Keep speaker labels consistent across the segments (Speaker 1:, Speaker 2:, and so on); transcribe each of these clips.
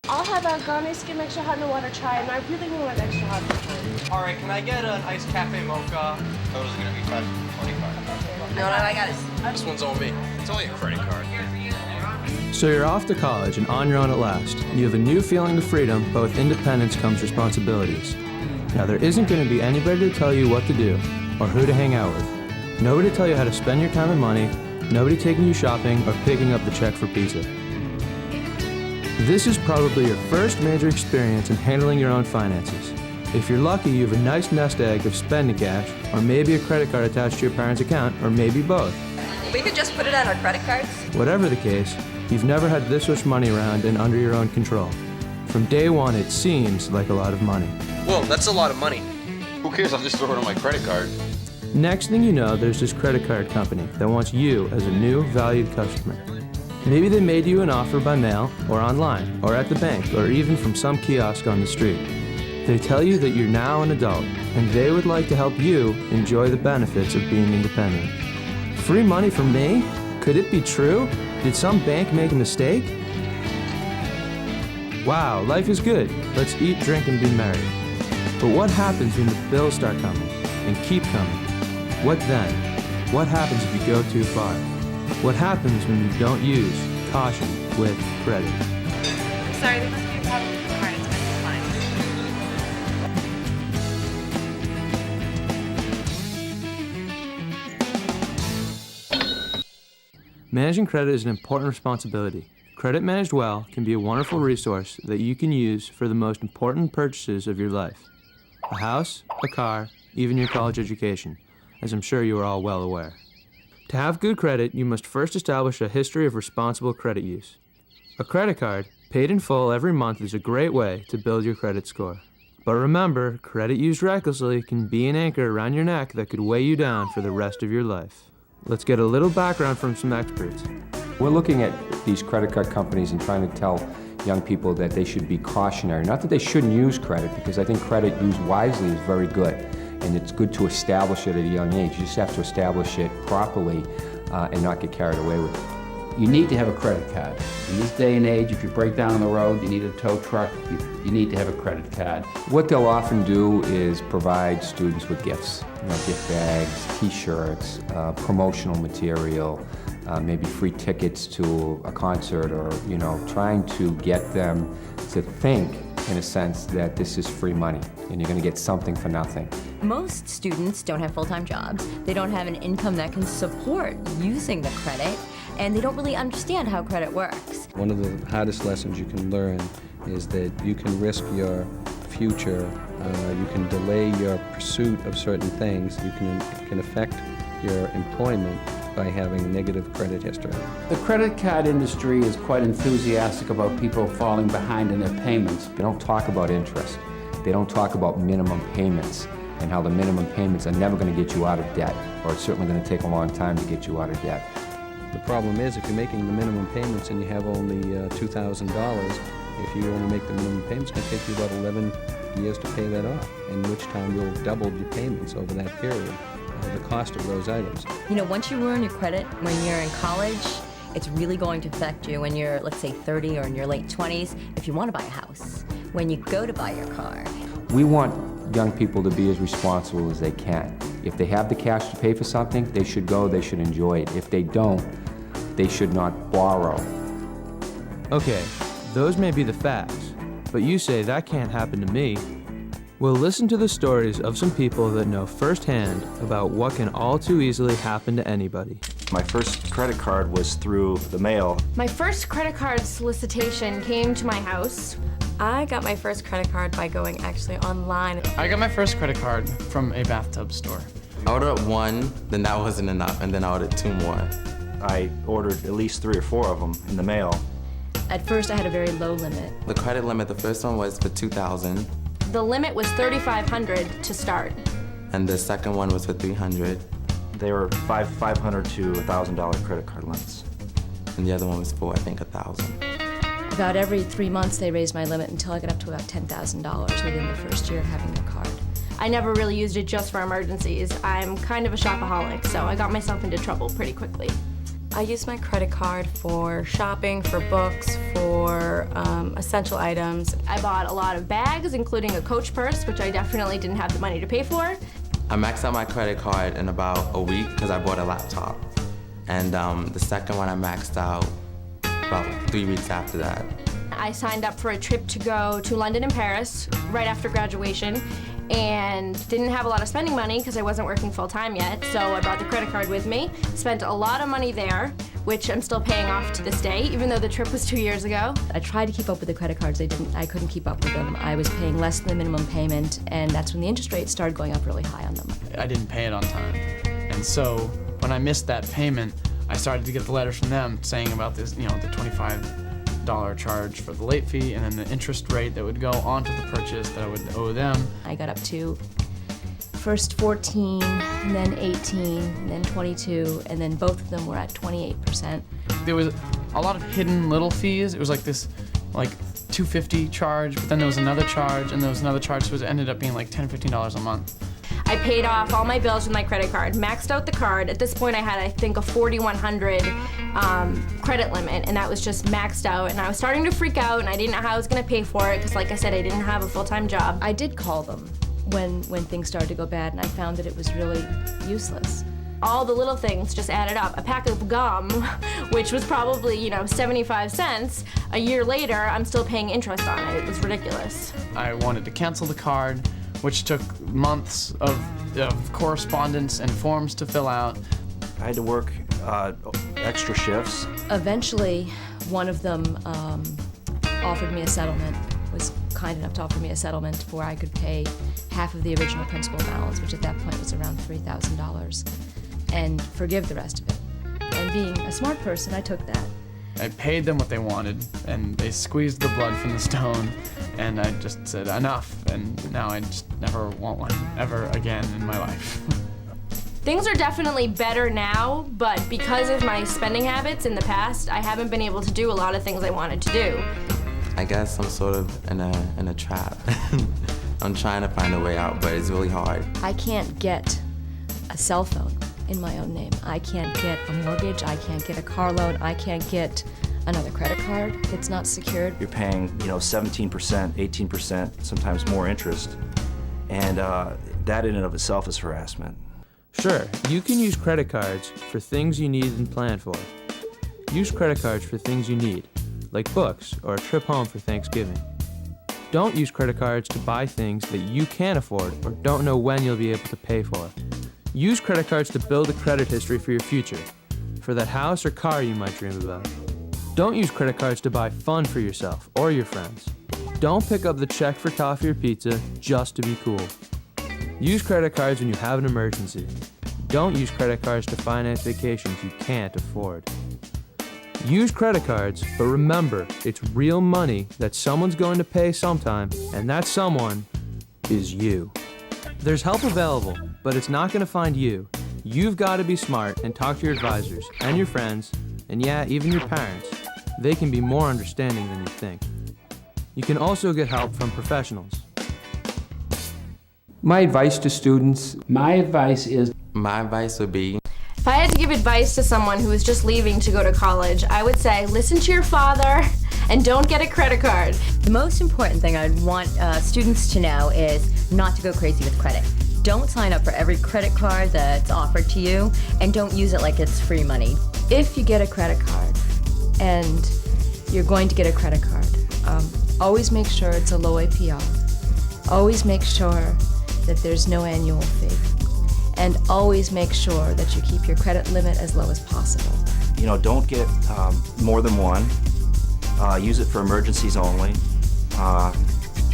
Speaker 1: I'll have a garlic skim extra hot and water chai, and I really want extra hot this time.
Speaker 2: All right, can I get an iced cafe mocha?
Speaker 3: Those are gonna be $5.25.
Speaker 4: No, I got it.
Speaker 3: This one's on me. It's only a credit card.
Speaker 5: So you're off to college and on your own at last. You have a new feeling of freedom, but with independence comes responsibilities. Now there isn't going to be anybody to tell you what to do or who to hang out with. Nobody to tell you how to spend your time and money, nobody taking you shopping or picking up the check for pizza. This is probably your first major experience in handling your own finances. If you're lucky, you have a nice nest egg of spending cash, or maybe a credit card attached to your parents' account, or maybe both.
Speaker 4: We could just put it on our credit cards.
Speaker 5: Whatever the case, you've never had this much money around and under your own control. From day one, it seems like a lot of money.
Speaker 2: Whoa, that's a lot of money.
Speaker 3: Who cares? I'll just throw it on my credit card.
Speaker 5: Next thing you know, there's this credit card company that wants you as a new, valued customer. Maybe they made you an offer by mail, or online, or at the bank, or even from some kiosk on the street. They tell you that you're now an adult, and they would like to help you enjoy the benefits of being independent. Free money from me? Could it be true? Did some bank make a mistake? Wow, life is good. Let's eat, drink, and be merry. But what happens when the bills start coming, and keep coming? What then? What happens if you go too far? What happens when you don't use caution with credit?
Speaker 6: Sorry, there must be a problem with the card. It's been declined.
Speaker 5: Managing credit is an important responsibility. Credit managed well can be a wonderful resource that you can use for the most important purchases of your life. A house, a car, even your college education, as I'm sure you are all well aware. To have good credit, you must first establish a history of responsible credit use. A credit card, paid in full every month, is a great way to build your credit score. But remember, credit used recklessly can be an anchor around your neck that could weigh you down for the rest of your life. Let's get a little background from some experts.
Speaker 7: We're looking at these credit card companies and trying to tell young people that they should be cautionary. Not that they shouldn't use credit, because I think credit used wisely is very good. And it's good to establish it at a young age. You just have to establish it properly and not get carried away with it.
Speaker 8: You need to have a credit card. In this day and age, if you break down on the road, you need a tow truck, you need to have a credit card.
Speaker 7: What they'll often do is provide students with gifts. Gift bags, t-shirts, promotional material, maybe free tickets to a concert, or, trying to get them to think, in a sense, that this is free money and you're going to get something for nothing.
Speaker 4: Most students don't have full-time jobs. They don't have an income that can support using the credit, and they don't really understand how credit works.
Speaker 9: One of the hardest lessons you can learn is that you can risk your future, you can delay your pursuit of certain things, you can affect your employment by having negative credit history.
Speaker 8: The credit card industry is quite enthusiastic about people falling behind in their payments.
Speaker 7: They don't talk about interest. They don't talk about minimum payments and how the minimum payments are never going to get you out of debt, or it's certainly going to take a long time to get you out of debt.
Speaker 9: The problem is, if you're making the minimum payments and you have only $2,000, if you only make the minimum payments, it's going to take you about 11 years to pay that off, in which time you'll double your payments over that period, the cost of those items.
Speaker 4: Once you ruin your credit when you're in college, it's really going to affect you when you're, let's say, 30 or in your late 20s, if you want to buy a house, when you go to buy your car.
Speaker 7: We want young people to be as responsible as they can. If they have the cash to pay for something, they should go, they should enjoy it. If they don't, they should not borrow.
Speaker 5: Okay, those may be the facts, but you say that can't happen to me. We'll listen to the stories of some people that know firsthand about what can all too easily happen to anybody.
Speaker 10: My first credit card was through the mail.
Speaker 1: My first credit card solicitation came to my house.
Speaker 6: I got my first credit card by going actually online.
Speaker 2: I got my first credit card from a bathtub store.
Speaker 11: I ordered one, then that wasn't enough, and then I ordered 2 more.
Speaker 10: I ordered at least 3 or 4 of them in the mail.
Speaker 4: At first, I had a very low limit.
Speaker 11: The credit limit, the first one was for $2,000.
Speaker 1: The limit was $3,500 to start.
Speaker 11: And the second one was for $300.
Speaker 10: They were $500 to $1,000 credit card limits.
Speaker 11: And the other one was for, I think, $1,000.
Speaker 4: About every 3 months, they raised my limit until I got up to about $10,000 within the first year of having the card.
Speaker 1: I never really used it just for emergencies. I'm kind of a shopaholic, so I got myself into trouble pretty quickly.
Speaker 6: I use my credit card for shopping, for books, for essential items.
Speaker 1: I bought a lot of bags, including a Coach purse, which I definitely didn't have the money to pay for.
Speaker 11: I maxed out my credit card in about a week because I bought a laptop. And the second one I maxed out about 3 weeks after that.
Speaker 1: I signed up for a trip to go to London and Paris right after graduation and didn't have a lot of spending money because I wasn't working full-time yet, so I brought the credit card with me, spent a lot of money there, which I'm still paying off to this day, even though the trip was 2 years ago.
Speaker 4: I tried to keep up with the credit cards. I couldn't keep up with them. I was paying less than the minimum payment, and that's when the interest rates started going up really high on them.
Speaker 2: I didn't pay it on time. And so when I missed that payment, I started to get the letters from them saying about this, the $25 charge for the late fee and then the interest rate that would go onto the purchase that I would owe them.
Speaker 1: I got up to first 14, and then 18, and then 22, and then both of them were at 28%.
Speaker 2: There was a lot of hidden little fees. It was like this $250 charge, but then there was another charge, and there was another charge, so it ended up being like $10, $15 a month.
Speaker 1: I paid off all my bills with my credit card, maxed out the card. At this point I had, I think, a $4,100 credit limit, and that was just maxed out, and I was starting to freak out, and I didn't know how I was gonna pay for it, because like I said, I didn't have a full-time job.
Speaker 4: I did call them when things started to go bad, and I found that it was really useless.
Speaker 1: All the little things just added up. A pack of gum, which was probably, 75 cents, a year later, I'm still paying interest on it. It was ridiculous.
Speaker 2: I wanted to cancel the card, which took months of correspondence and forms to fill out.
Speaker 10: I had to work extra shifts.
Speaker 4: Eventually, one of them offered me a settlement, was kind enough to offer me a settlement where I could pay half of the original principal balance, which at that point was around $3,000, and forgive the rest of it. And being a smart person, I took that.
Speaker 2: I paid them what they wanted, and they squeezed the blood from the stone, and I just said enough, and now I just never want one ever again in my life.
Speaker 1: Things are definitely better now, but because of my spending habits in the past, I haven't been able to do a lot of things I wanted to do.
Speaker 11: I guess I'm sort of in a trap. I'm trying to find a way out, but it's really hard.
Speaker 4: I can't get a cell phone in my own name. I can't get a mortgage, I can't get a car loan, I can't get another credit card that's not secured.
Speaker 10: You're paying, 17%, 18%, sometimes more interest, and that in and of itself is harassment.
Speaker 5: Sure, you can use credit cards for things you need and plan for. Use credit cards for things you need, like books or a trip home for Thanksgiving. Don't use credit cards to buy things that you can't afford or don't know when you'll be able to pay for. Use credit cards to build a credit history for your future, for that house or car you might dream about. Don't use credit cards to buy fun for yourself or your friends. Don't pick up the check for coffee or pizza just to be cool. Use credit cards when you have an emergency. Don't use credit cards to finance vacations you can't afford. Use credit cards, but remember, it's real money that someone's going to pay sometime, and that someone is you. There's help available, but it's not going to find you. You've got to be smart and talk to your advisors and your friends, and yeah, even your parents. They can be more understanding than you think. You can also get help from professionals.
Speaker 7: My advice to students.
Speaker 8: My advice
Speaker 11: would be,
Speaker 1: If I had to give advice to someone who was just leaving to go to college, I would say listen to your father and don't get a credit card.
Speaker 4: The most important thing I'd want students to know is not to go crazy with credit. Don't sign up for every credit card that's offered to you, and don't use it like it's free money.
Speaker 6: If you get a credit card and you're going to get a credit card, always make sure it's a low APR. Always make sure that there's no annual fee. And always make sure that you keep your credit limit as low as possible.
Speaker 10: Don't get more than one. Use it for emergencies only,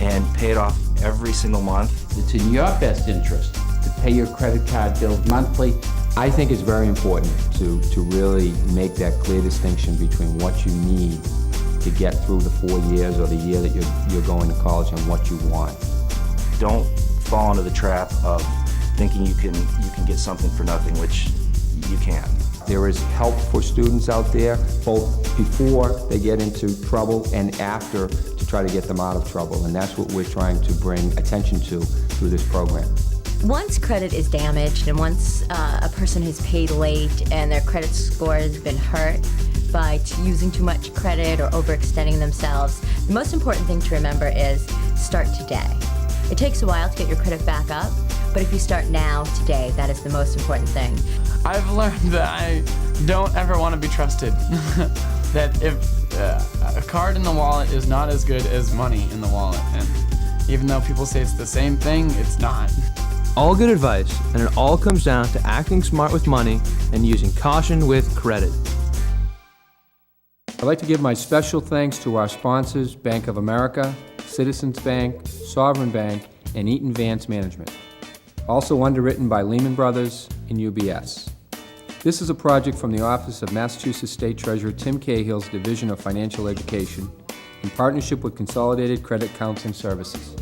Speaker 10: and pay it off every single month.
Speaker 8: It's in your best interest to pay your credit card bills monthly.
Speaker 7: I think it's very important to really make that clear distinction between what you need to get through the 4 years or the year that you're going to college and what you want.
Speaker 10: Don't fall into the trap of thinking you can get something for nothing, which you can't.
Speaker 7: There is help for students out there, both before they get into trouble and after, to try to get them out of trouble, and that's what we're trying to bring attention to through this program.
Speaker 12: Once credit is damaged and once a person has paid late and their credit score has been hurt by using too much credit or overextending themselves, the most important thing to remember is start today. It takes a while to get your credit back up, but if you start now, today, that is the most important thing.
Speaker 2: I've learned that I don't ever want to be trusted. That if a card in the wallet is not as good as money in the wallet, and even though people say it's the same thing, it's not.
Speaker 5: All good advice, and it all comes down to acting smart with money and using caution with credit.
Speaker 7: I'd like to give my special thanks to our sponsors, Bank of America, Citizens Bank, Sovereign Bank, and Eaton Vance Management. Also underwritten by Lehman Brothers and UBS. This is a project from the Office of Massachusetts State Treasurer Tim Cahill's Division of Financial Education in partnership with Consolidated Credit Counseling Services.